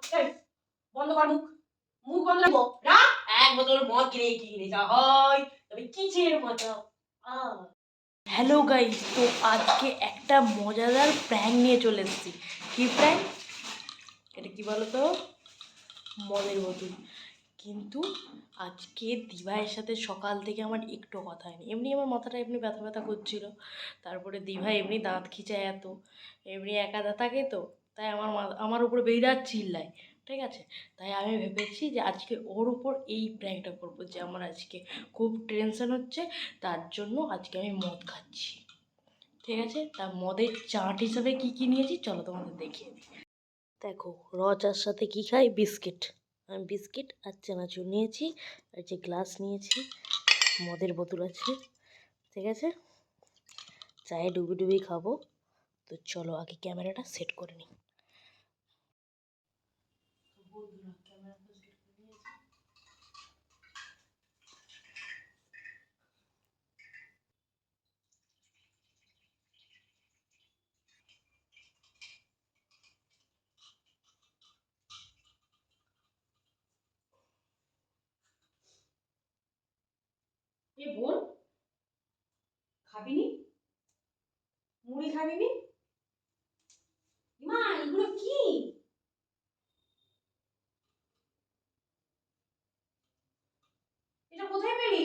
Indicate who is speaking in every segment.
Speaker 1: এই বন্ধ কর মুখ, মুখ বন্ধ রাখবো। রাখ। এক বোতল মদ কিনে যা হয় তবে কিসের মতো। হ্যালো গাইস, তো আজকে একটা মজাদার প্র্যাঙ্ক নিয়ে চলে এসেছি। কি প্র্যাঙ্ক? এটা কি বলো তো? মদের বোতল। কিন্তু আজকে দিভাইয়ের সাথে সকাল থেকে আমার একটু কথা হয়নি। এমনি আমার মাথাটা এমনি ব্যথা ব্যথা করছিল। তারপরে দিভাই এমনি দাঁত খিচায় এত, এমনি একা থাকে তো, তাই আমার উপরে বেরিয়ে চিল্লায়। ঠিক আছে, তাই আমি ভেবেছি যে আজকে ওর উপর এই প্র্যাঙ্কটা করবো, যে আমার আজকে খুব টেনশন হচ্ছে, তার জন্য আজকে আমি মদ খাচ্ছি। ঠিক আছে, তা মদের চাট হিসাবে কি কি নিয়েছি চলো তোমাদের দেখিয়ে দিই। দেখো, র চার সাথে কী খাই? বিস্কিট। আমি বিস্কিট আর চানাচুর নিয়েছি, আর যে গ্লাস নিয়েছি, মদের বোতল আছে। ঠিক আছে, চায়ে ডুবি ডুবি খাবো। তো চলো আগে ক্যামেরাটা সেট করে নিই। এ বোন, খাবিনি? মুড়ি খাবিনি? মা, এগুলো কি? এটা কোথায় পেলি?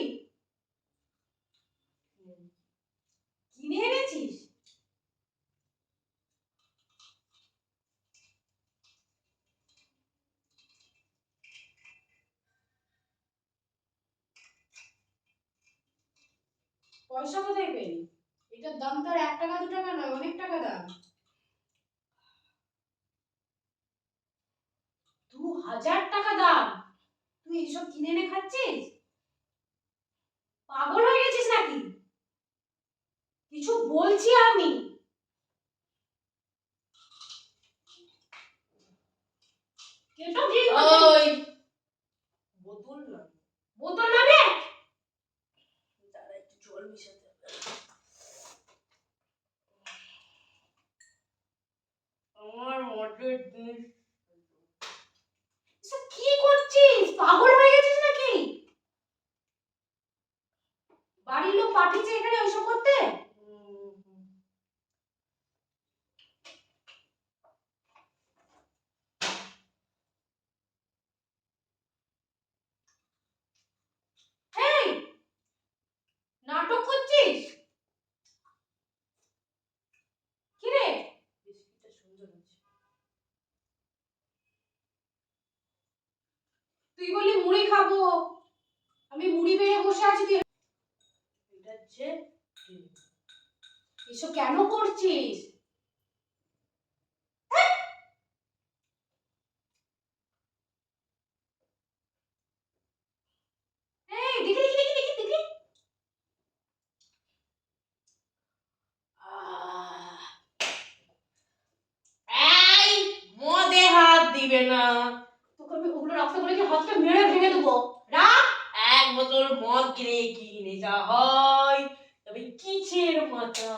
Speaker 1: কিনে এনেছিস? পয়সা কোথায় পেলি? এটার দাম তো আর 1 টাকা 2 টাকা নয়, অনেক টাকা দাম। 2000 টাকা দাম। তুই এসব কিনে এনে খাচ্ছিস? পাগল হয়ে গেছিস নাকি? কিছু বলছি আমি। কেটো কি? ওই বোতল না, বোতল নাবে। তারা একটু জল মিশাতে হবে। আমার মদের ডিশ। এসব কি করছিস? পাগল হয়ে গেছিস নাকি? বাড়ির লোক পাঠিয়েছে এখানে ওইসব করতে? এই, নাটক করছিস? কি রে? বিস্কিটটা সুন্দর আছে। তুই বলি মুড়ি খাবো, আমি মুড়ি বেড়ে বসে আছি, তুই এটা হচ্ছে। এসব কেন করছিস? এই দেখি দেখি দেখি দেখি দেখি। এই, মদে হাত দিবে না। তোকে আমি ওগুলো রাখতে বলে কি হাতটা মেরে ভেঙে দেবো। রাখ। এক বোতল মদ কিনে যা হয় তবে কিসের মতো।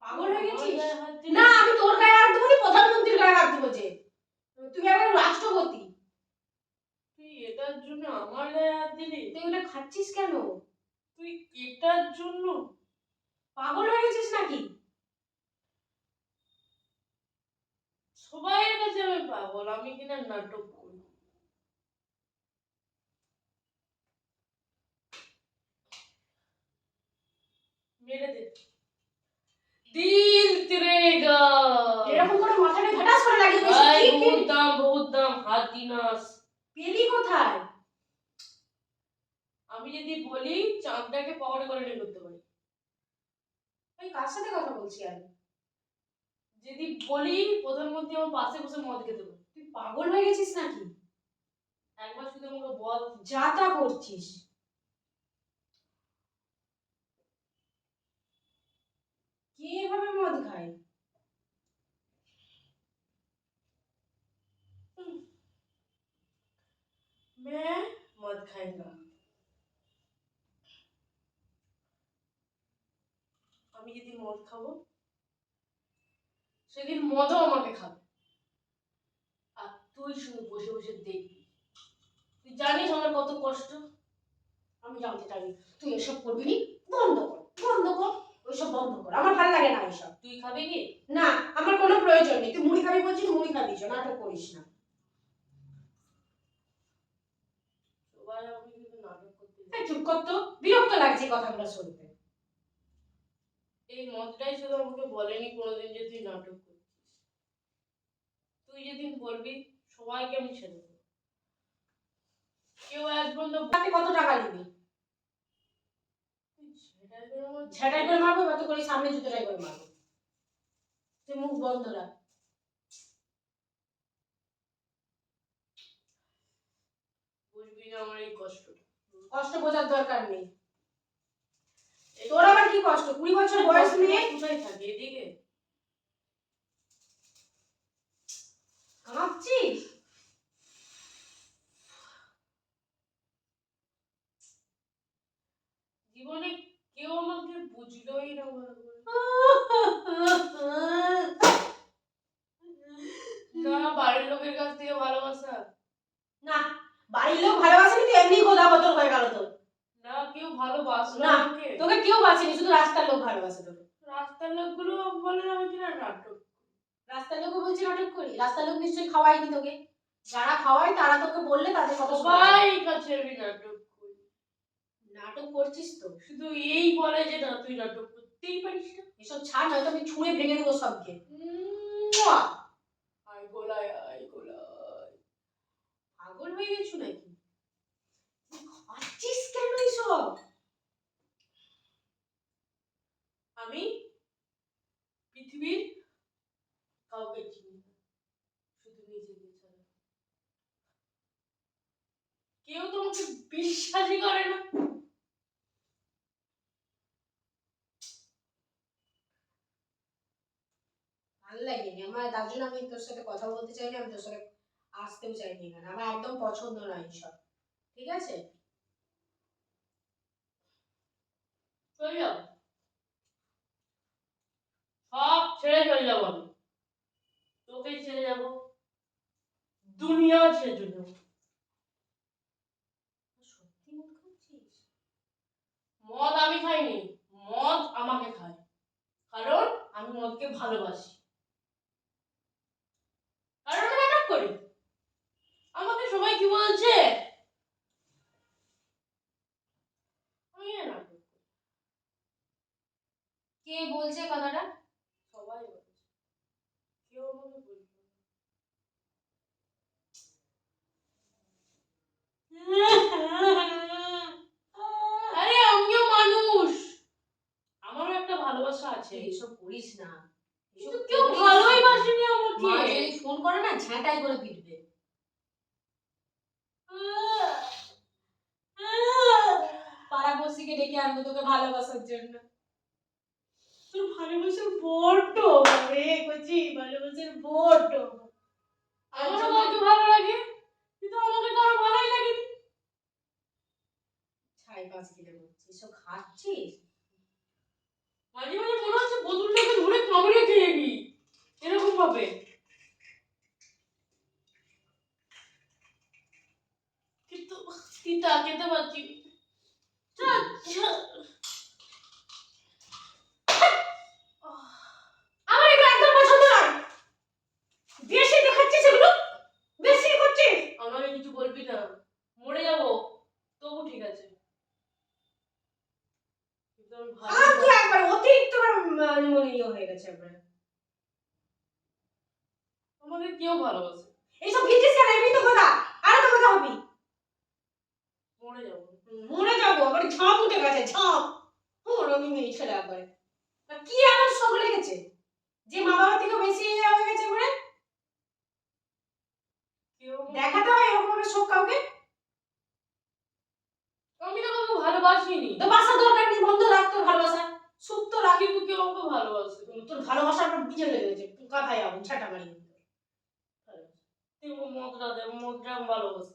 Speaker 1: পাগল হয়ে গেছিস? না, আমি তোর গায়ে হাত দেবো না, প্রধানমন্ত্রীর গায়ে হাত দেবো। যে তুই আবার রাষ্ট্রপতি, তুই এটার জন্য আমার গায়ে হাত দিলি? তুই ওটা খাচ্ছিস কেন? তুই এটার জন্য পাগল হয়ে গেছিস নাকি? সবাইয়ের কাছে আমি পাগল, আমি কিনা নাটক করি। মেরে দে। দিল তেরেগা। এরকম করে মাথাটা ঝাটাস করে লাগিয়ে দিস। ভাই বহুত দাম হাত দিনাস। পেলি কোথায়? আমি যদি বলি চাঁদটাকে পাওয়ার করে নিয়ে করতে পারি। ভাই কার সাথে কথা বলছি আমি? যদি বলি প্রধানমন্ত্রী আমার পাশে বসে মদ খেতে পারে। তুই পাগল হয়ে গেছিস নাকি? একবার শুধু আমাকে বল, যা তা করছিস। কে এভাবে মদ খায়? मैं मद खाई ना। আমি যদি মদ খাবো সেদিন মদও আমাকে খাবে, আর তুই শুধু বসে বসে দেখবি। তুই জানিস আমার কত কষ্ট। আমি জানতে চাই তুই এসব করবি নি? বন্ধ কর, বন্ধ কর, ওইসব বন্ধ কর, আমার ভালো লাগে না এসব। তুই খাবি কি? না, আমার কোনো প্রয়োজন নেই। তুই মুড়ি খাবি বলছিস, মুড়ি খাবি, নাটক করিস না। চুপ কর তো, বিরক্ত লাগছে কথাগুলো শুনতে। এই মতটাই শুধু আমাকে বলেনি কোনোদিন যে তুই নাটক করছিস। তুই যেদিন বলবি সবাইকে আমি ছেড়ে দেবো। কেউ এক বন্ধু কত টাকা নিবি? ঝেঁটাই করে মারবো, মতো করে সামনে জুতোটাই করে মারবো। তুই মুখ বন্ধ রাখ। বুঝবি না আমার এই কষ্টটা। কষ্ট বোঝার দরকার নেই। তোর আবার কি কষ্ট? 20 বছর বয়স নিয়ে কোথায় থাকে? এদিকে কাঁপছিস? জীবনে কেউ আমাকে বুঝলোই না। না, বাড়ির লোকের কাছ থেকে ভালোবাসা না। বাড়ির লোক ভালোবাসেনি তো এমনি গোদা বদল হয়ে গেল তোর। না, কেউ ভালোবাসে না তোকে, কেউ বাসেনি, শুধু রাস্তার লোক ভালোবাসে তোকে। রাস্তার লোকগুলো বলে আমি না নাটক। রাস্তার লোকও বলছে নাটক করি? রাস্তার লোক নিশ্চয়ই খাওয়ায়নি তোকে। যারা খাওয়ায় তারা তোকে বললে তাদের কথা সবাই কাছে আমি নাটক করি। নাটক করছিস তো, শুধু এই বলে যে না তুই নাটক করতেই পারিস না। এসব ছাড়, নয়তো আমি ছুঁড়ে ভেঙে দেবো সবকে। আই গোলায়, আই গোলায়। পাগল হয়ে গেছো নাকি? খাচ্ছিস কেন এসব? আমি পৃথিবীর কাউকে চিনি না, শুধু নিজেকে ছাড়া। কেউ তোমাকে বিশ্বাসই করে না। ভালো লাগেনি আমার, তার জন্য আমি তোর সাথে কথা বলতে চাইনি, আমি তোর সাথে আসতেও চাইনি এখানে। আমার একদম পছন্দ নয় এইসব, ঠিক আছে? চলে যাও, সব ছেড়ে চলে যাবো আমি। তোকে ছেড়ে যাবো, দুনিয়া ছেড়ে চলে যাবো। সত্যি মদ খাচ্ছিস? মদ আমি খাইনি, মদ আমাকে খায়, কারণ আমি মদকে ভালোবাসি, কারণ আমি নাটক করি। আমাকে সবাই কি বলছে? আমি নাটক করি। কে বলছে কথাটা? সবাই বলছে, কেউ আমাকে বলছে। আরে আমিও মানুষ, আমারও একটা ভালোবাসা আছে। এসব করিস না, কিন্তু কেউ ভালোই বাসেনি আমাকে। মা যদি ফোন করে না, ঝাঁটাই করে পিটবে। পাড়াপড়শিকে ডেকে আনবো তোকে ভালোবাসার জন্য। তোর ভালোবাসার বড্ড রে কচি, ভালোবাসার বড্ড। আমারও কাউকে ভালো লাগে, কিন্তু আমাকে তো আরো ভালোই লাগেনি। ছাই পাঁচ কিলো করছিস, এসব খাচ্ছিস? মাঝে মাঝে মনে হচ্ছে বোতলটাকে ধরে কামড়ে খেয়ে নি, এরকম ভাবে। কিন্তু তিতা খেতে পারছি আমার এগুলো একদম পছন্দ নয়। বেশি দেখাচ্ছিস এগুলো, বেশি করছিস। আমাকে কিছু বলবি না, মরে যাবো তবু ঠিক আছে। তুই একবার অতিরিক্ত হয়ে গেছে একবার। আমাকে কেউ ভালোবাসে? এইসব ভিজিস কেন? এমনি তো কথা, আর তো কথা হবি। মরে যাবো, মরে যাবো, আবার ঝাঁপ উঠে গেছে, ঝাঁপ। আমি মেয়ে ছেলে একবারে। কি এমন শখ লেগেছে যে মা বাবা থেকে বেশি হয়ে গেছে বলে? দেখাতে হয় এরকম ভাবে শখ কাউকে? আমি তো কাউকে ভালোবাসিনি। তো বাসার দরকার নেই, বন্ধ রাখ তোর ভালোবাসা, সুপ্ত রাখ। কিন্তু কেউ আমাকে ভালোবাসে, তোর ভালোবাসা আমার বুঝে লেগেছে, কথায় আগুন ছাটা মারি। তুই মদটা দে, মদটা আমি ভালোবাসি।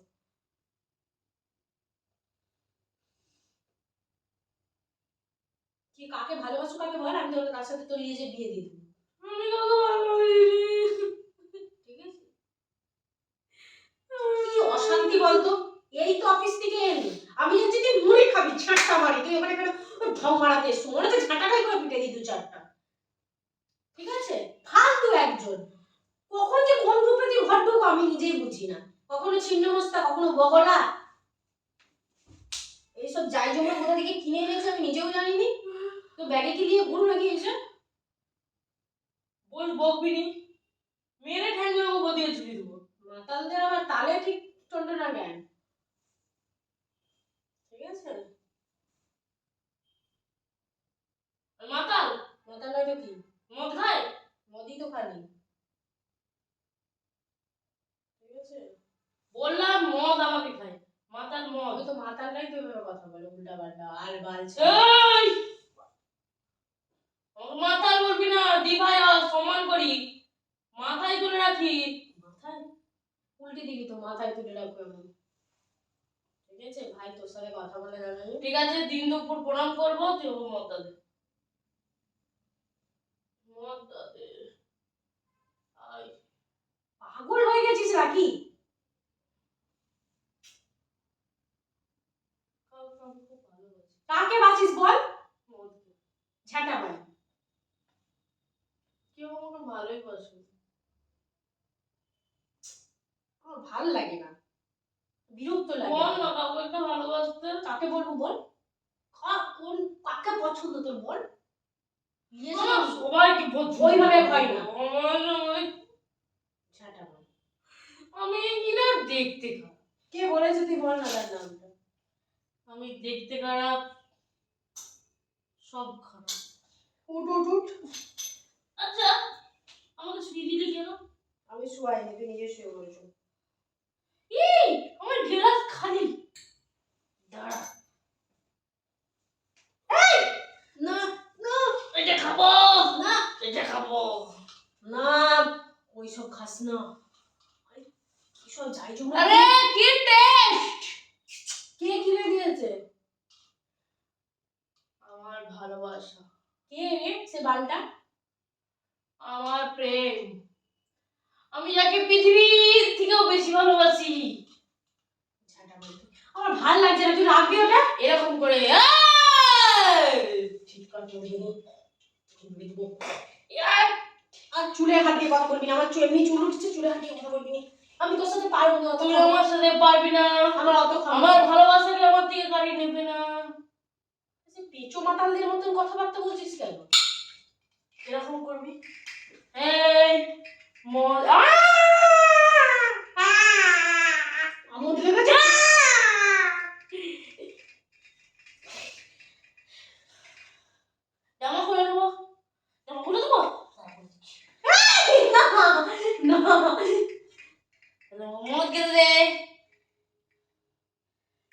Speaker 1: কি কাকে ভালোবাসো কাকে বল, আমি তোর কার সাথে তোর নিয়ে যে বিয়ে দিয়ে দিই। আমি কাউকে ভালোবাসি
Speaker 2: ঠিক আছে? কি অশান্তি বলতো, এই তো অফিস থেকে এলি, আমি জানছি তুই মুড়ি খাবি, ঝাঁটা মারি, তুই ওখানে ঢং মারাতে এসছো, মনে হচ্ছে ঝাঁটাটাই করে পিটে দিই 2-4টা। ঠিক আছে, ফালতু একজন, কখন যে কোন রূপে তুই ঘর ঢুকো আমি নিজেই বুঝি না, কখনো ছিন্নমস্তা, কখনো বগলা, এইসব যাই জমা কোথা থেকে কিনে এনেছে আমি নিজেও জানিনি। তো ব্যাগে কি দিয়ে ঘুরো নাকি এসে?
Speaker 1: বল বকবি নি, মেরে ঠ্যাঙ্গে ও বদিয়ে ঝুলিয়ে দেবো।
Speaker 2: মাতালদের আবার তালে ঠিক টন্টনা জ্ঞান। ঠিক আছে,
Speaker 1: মাতাল
Speaker 2: মাতাল নয় তো কি,
Speaker 1: মদ খায়,
Speaker 2: মদই তো খালি। ঠিক আছে,
Speaker 1: বললাম মদ আমাকে খায়, মাতাল মদ।
Speaker 2: ওই তো মাতালরাই তো এভাবে কথা বলে উল্টা পাল্টা আর বালছে।
Speaker 1: এই মাতাল বলবি না, দি ভাই সম্মান করি, মাথায় তুলে রাখি।
Speaker 2: মাথায় উল্টে দিবি তো, মাথায় তুলে রাখবো এমন। ঠিক আছে ভাই, তোর সাথে কথা বলে জানাই।
Speaker 1: ঠিক আছে, দিন দুপুর প্রণাম করবো, তুই মদ দাদে, মদ দাদে।
Speaker 2: পাগল হয়ে গেছিস নাকি? কাকে বাঁচিস বল? ঝাঁটা মারি।
Speaker 1: কেউ আমাকে ভালোই বাসে,
Speaker 2: আমার ভাল লাগে না, বিরক্ত লাগে।
Speaker 1: বল না কাউকে একটা ভালোবাসতে।
Speaker 2: কাকে বলবো বল? কোন কাকে পছন্দ তোর বল?
Speaker 1: সবাইকে
Speaker 2: ওইভাবে হয় না। ঝাঁটা মারি।
Speaker 1: আমি কিনা দেখতে খারাপ।
Speaker 2: কে বলেছে তুই বল না তার নামটা?
Speaker 1: আমি দেখতে খারাপ, সব খারাপ।
Speaker 2: উঠ উঠ উঠ।
Speaker 1: আচ্ছা, আমাকে শুয়ে দিলি কেন?
Speaker 2: আমি শুয়াইনি, তুই নিজে শুয়ে বলছো।
Speaker 1: এই আমার গ্লাস খালি, দাঁড়া।
Speaker 2: এই না না,
Speaker 1: এটা খাবো
Speaker 2: না,
Speaker 1: এটা খাবো
Speaker 2: না, ওইসব খাস না। কি সব যাই জমা।
Speaker 1: আরে কি টেস্ট!
Speaker 2: কে কিনে দিয়েছে?
Speaker 1: আমার ভালোবাসা,
Speaker 2: কে রে সে বালটা?
Speaker 1: আমার প্রেম, আমি যাকে পৃথিবীর থেকেও বেশি ভালোবাসি।
Speaker 2: আমার ভাল লাগছে না, তুই রাখবি ওটা
Speaker 1: এরকম করে
Speaker 2: ঠিক করে দেবো। আর চুলে হাত দিয়ে কথা বলবি না, আমার এমনি চুল উঠছে, চুলে হাত দিয়ে কথা বলবি না। আমি তোর সাথে পারবো না।
Speaker 1: তুই আমার সাথে পারবি না,
Speaker 2: আমার অত
Speaker 1: আমার ভালোবাসাকে আমার থেকে কাড়ি নেবে না।
Speaker 2: পেঁচো মাতালদের মতন কথাবার্তা বলছিস কেন?
Speaker 1: এরকম করবি, এই মদ
Speaker 2: আমোদ লেগেছে?
Speaker 1: জামা খুলে দেবো, জামা খুলে দেবো,
Speaker 2: না না,
Speaker 1: মদ খেতে দে।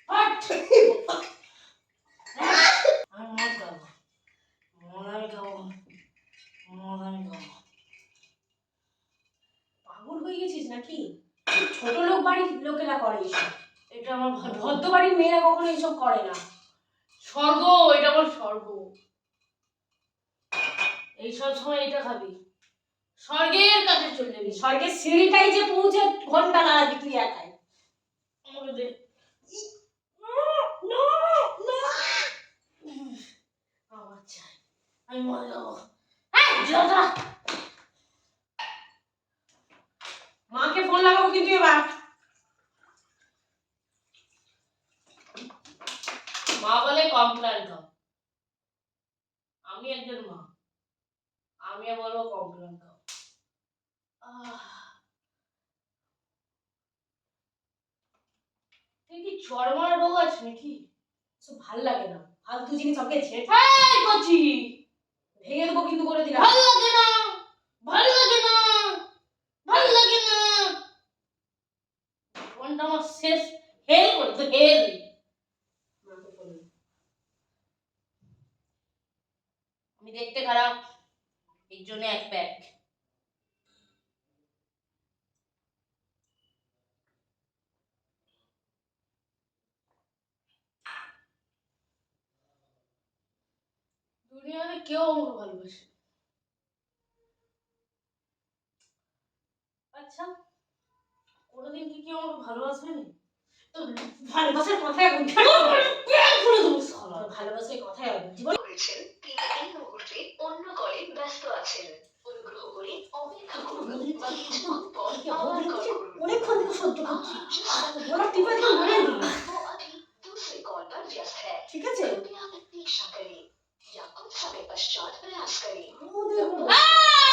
Speaker 1: হাট! আমি মদ খাবো, মদ আমি খাবো, মদ আমি খাবো।
Speaker 2: পাগল হয়ে গেছিস নাকি? ছোট লোক বাড়ির লোকেরা করে এসব,
Speaker 1: এটা আমার
Speaker 2: ভদ্র বাড়ির মেয়েরা কখনো এসব করে না।
Speaker 1: স্বর্গ, এটা আমার স্বর্গ। এইসব সময় এটা খাবি, স্বর্গের কাছে চলে যাবি।
Speaker 2: স্বর্গের সিঁড়িটাই যে পৌঁছে ঘন্টা লাগাবি তুই একাই।
Speaker 1: আমাকে দে। আমার চাই, আমি মদ খাবো। জোতা,
Speaker 2: মাকে ফোন লাগাবো কিন্তু এবার।
Speaker 1: মা বলে কমপ্লেন খাও, আমি একজন মা, আমি বলবো কমপ্লেন খাও। তুই কি চরমার রোগ আছে নাকি?
Speaker 2: সব ভাল লাগে না, ফালতু জিনিস সবকে ছেড়ে
Speaker 1: করছি,
Speaker 2: ভেঙে দেবো কিন্তু করে দিলাম।
Speaker 1: ভাল লাগে না, ভাল লাগে না, ভাল লাগে না। ফোনটা আমার শেষ, হেল করতো হেল। আমি দেখতে খারাপ, এর জন্য এক প্যাক। দুনিয়াতে কেউ আমাকে ভালোবাসে, আচ্ছা কোনোদিন কি কেউ আমাকে ভালোবাসবেনি?
Speaker 2: তো ভালোবাসার কথায় উঠে
Speaker 1: করে দেবো শালা।
Speaker 2: ভালোবাসার কথায় জীবন
Speaker 3: করেছেন তিনি এই মুহূর্তে অন্য কলে ব্যস্ত আছেন অনুগ্রহ করে অপেক্ষা করুন বা কিছুক্ষণ পর আবার কল করুন
Speaker 2: অনেকক্ষণ থেকে সহ্য করছি
Speaker 3: आप जिस
Speaker 2: বলা টিপা দিয়ে মরে দিল
Speaker 3: वो अभी दूसरे कॉल पर व्यस्त है
Speaker 2: ঠিক আছে
Speaker 3: कृपया प्रतीक्षा करें या कुछ समय पश्चात प्रयास करें
Speaker 2: আমাদের এখন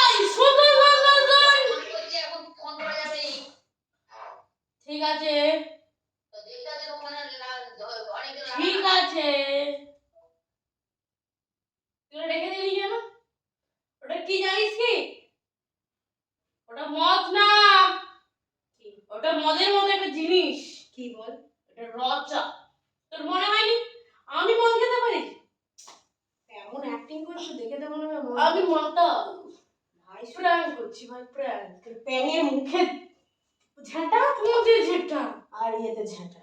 Speaker 1: এই, শোন, শোন, শোন, শোন, শোন।
Speaker 3: বলছি এখন ফোন করা যাবে
Speaker 1: ঠিক আছে
Speaker 3: তো দেখতে আছে ওখানে অনেক
Speaker 1: ঠিক আছে তুই ওটা রেখে দিলি কেন? ওটা কি জানিস কি? ওটা মদ না,
Speaker 2: কি
Speaker 1: ওটা মদের মতো একটা জিনিস।
Speaker 2: কি বল
Speaker 1: এটা রচা। তোর মনে হয়নি আমি মদ খেতে পারি?
Speaker 2: এমন অ্যাক্টিং করছো দেখে তো মনে হয়
Speaker 1: আমি মাতা
Speaker 2: ভাই
Speaker 1: প্র্যাঙ্ক করছি ভাই, প্র্যাঙ্ক।
Speaker 2: প্যানের মুখে ঝাঁটা
Speaker 1: মদের যেটা
Speaker 2: আর ইয়েতে ঝাঁটা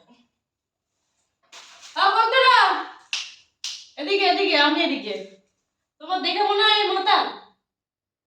Speaker 1: বন্ধুরা এদিকে এদিকে, আমি এদিকে। তোমার দেখে মনে হয় মাতা?